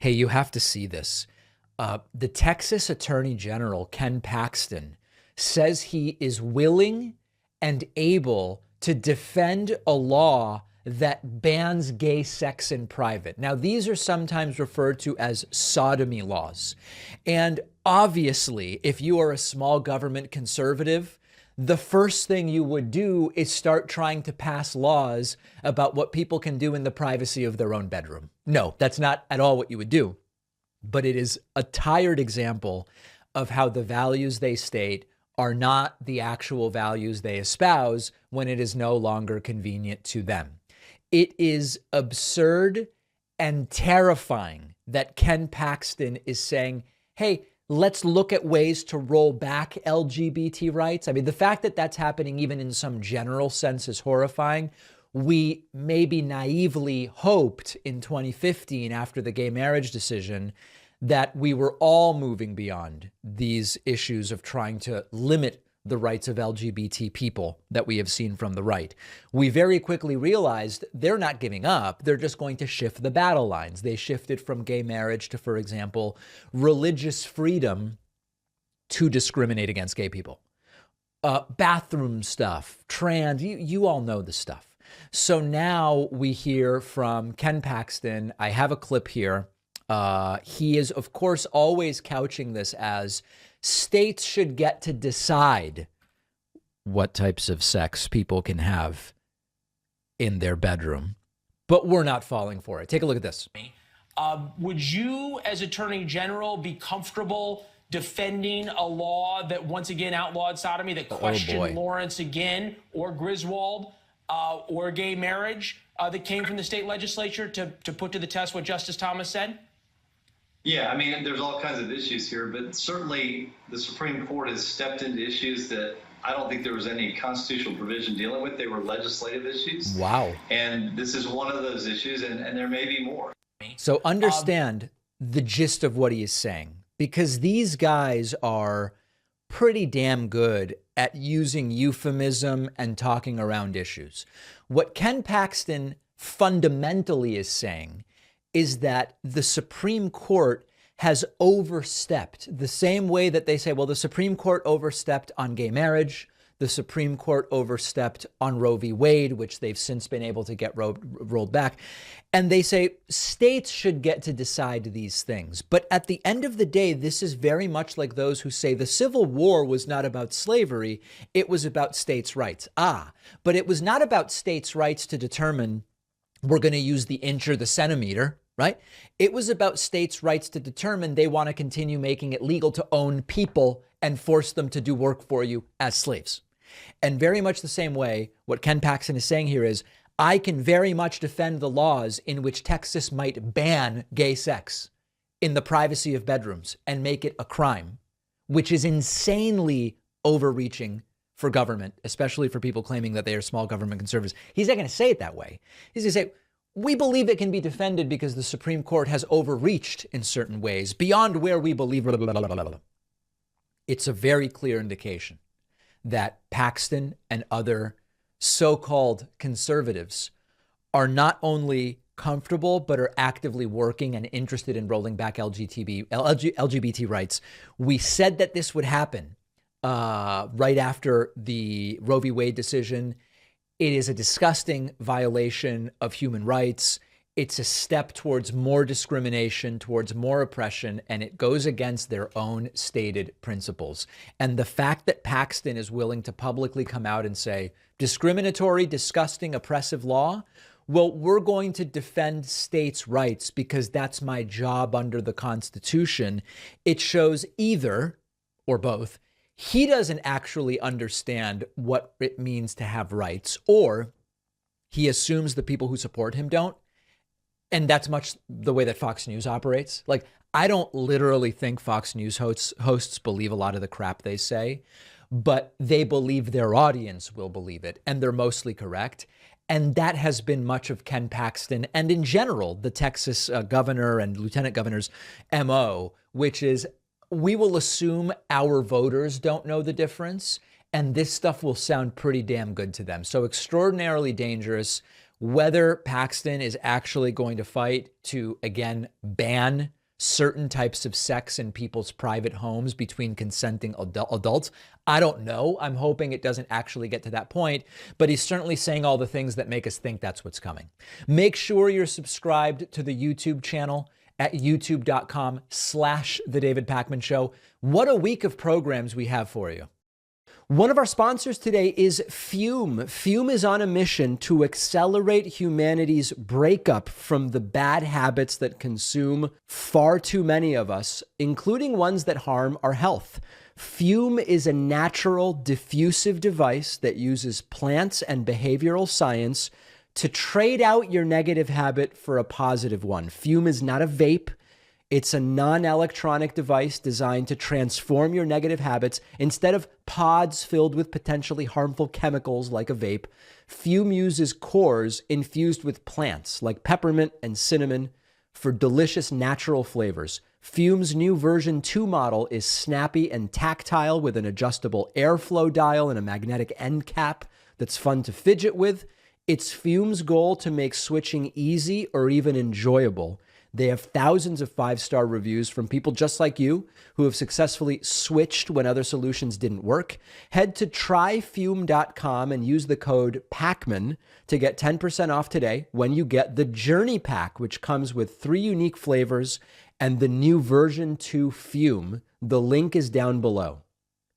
Hey, you have to see this. The Texas Attorney General, Ken Paxton, says he is willing and able to defend a law that bans gay sex in private. Now, these are sometimes referred to as sodomy laws. And obviously, if you are a small government conservative, the first thing you would do is start trying to pass laws about what people can do in the privacy of their own bedroom. No, that's not at all what you would do. But it is a tired example of how the values they state are not the actual values they espouse when it is no longer convenient to them. It is absurd and terrifying that Ken Paxton is saying, hey, let's look at ways to roll back LGBT rights. I mean, the fact that that's happening even in some general sense is horrifying. We maybe naively hoped in 2015 after the gay marriage decision that we were all moving beyond these issues of trying to limit the rights of LGBT people that we have seen from the right. We very quickly realized they're not giving up. They're just going to shift the battle lines. They shifted from gay marriage to, for example, religious freedom to discriminate against gay people. Bathroom stuff, trans, you all know the stuff. So now we hear from Ken Paxton. I have a clip here. He is, of course, always couching this as states should get to decide what types of sex people can have in their bedroom. But we're not falling for it. Take a look at this. Would you, as Attorney General, be comfortable defending a law that once again outlawed sodomy, that questioned Lawrence again, or Griswold, or gay marriage, that came from the state legislature to put to the test what Justice Thomas said? Yeah, I mean, there's all kinds of issues here, but certainly the Supreme Court has stepped into issues that I don't think there was any constitutional provision dealing with. They were legislative issues. Wow. And this is one of those issues, and there may be more. So understand the gist of what he is saying, because these guys are pretty damn good at using euphemism and talking around issues. What Ken Paxton fundamentally is saying is that the Supreme Court has overstepped the same way that they say, well, the Supreme Court overstepped on gay marriage. The Supreme Court overstepped on Roe v. Wade, which they've since been able to get rolled back. And they say states should get to decide these things. But at the end of the day, this is very much like those who say the Civil War was not about slavery. It was about states' rights. But it was not about states' rights to determine we're going to use the inch or the centimeter, right? It was about states' rights to determine they want to continue making it legal to own people and force them to do work for you as slaves. And very much the same way, what Ken Paxton is saying here is, I can very much defend the laws in which Texas might ban gay sex in the privacy of bedrooms and make it a crime, which is insanely overreaching for government, especially for people claiming that they are small government conservatives. He's not going to say it that way. He's going to say, we believe it can be defended because the Supreme Court has overreached in certain ways beyond where we believe. Blah, blah, blah, blah, blah. It's a very clear indication that Paxton and other so-called conservatives are not only comfortable, but are actively working and interested in rolling back LGBT rights. We said that this would happen right after the Roe v. Wade decision. It is a disgusting violation of human rights. It's a step towards more discrimination, towards more oppression, and it goes against their own stated principles. And the fact that Paxton is willing to publicly come out and say, discriminatory, disgusting, oppressive law, well, we're going to defend states' rights because that's my job under the Constitution. It shows either, or both, he doesn't actually understand what it means to have rights, or he assumes the people who support him don't. And that's much the way that Fox News operates. Like, I don't literally think Fox News hosts believe a lot of the crap they say, but they believe their audience will believe it, and they're mostly correct. And that has been much of Ken Paxton and in general, the Texas governor and lieutenant governor's MO, which is we will assume our voters don't know the difference, and this stuff will sound pretty damn good to them. So extraordinarily dangerous. whether Paxton is actually going to fight to, again, ban certain types of sex in people's private homes between consenting adults. I don't know. I'm hoping it doesn't actually get to that point, but he's certainly saying all the things that make us think that's what's coming. Make sure you're subscribed to the YouTube channel at youtube.com/The David Pakman Show. What a week of programs we have for you. One of our sponsors today is Fume. Fume is on a mission to accelerate humanity's breakup from the bad habits that consume far too many of us, including ones that harm our health. Fume is a natural diffusive device that uses plants and behavioral science to trade out your negative habit for a positive one. Fume is not a vape. It's a non-electronic device designed to transform your negative habits. Instead of pods filled with potentially harmful chemicals like a vape, Fume uses cores infused with plants like peppermint and cinnamon for delicious natural flavors. Fume's new version 2 model is snappy and tactile with an adjustable airflow dial and a magnetic end cap that's fun to fidget with. It's Fume's goal to make switching easy or even enjoyable. They have thousands of 5-star reviews from people just like you who have successfully switched when other solutions didn't work. Head to tryfume.com and use the code PAKMAN to get 10% off today when you get the Journey Pack, which comes with 3 unique flavors and the new version 2 Fume. The link is down below.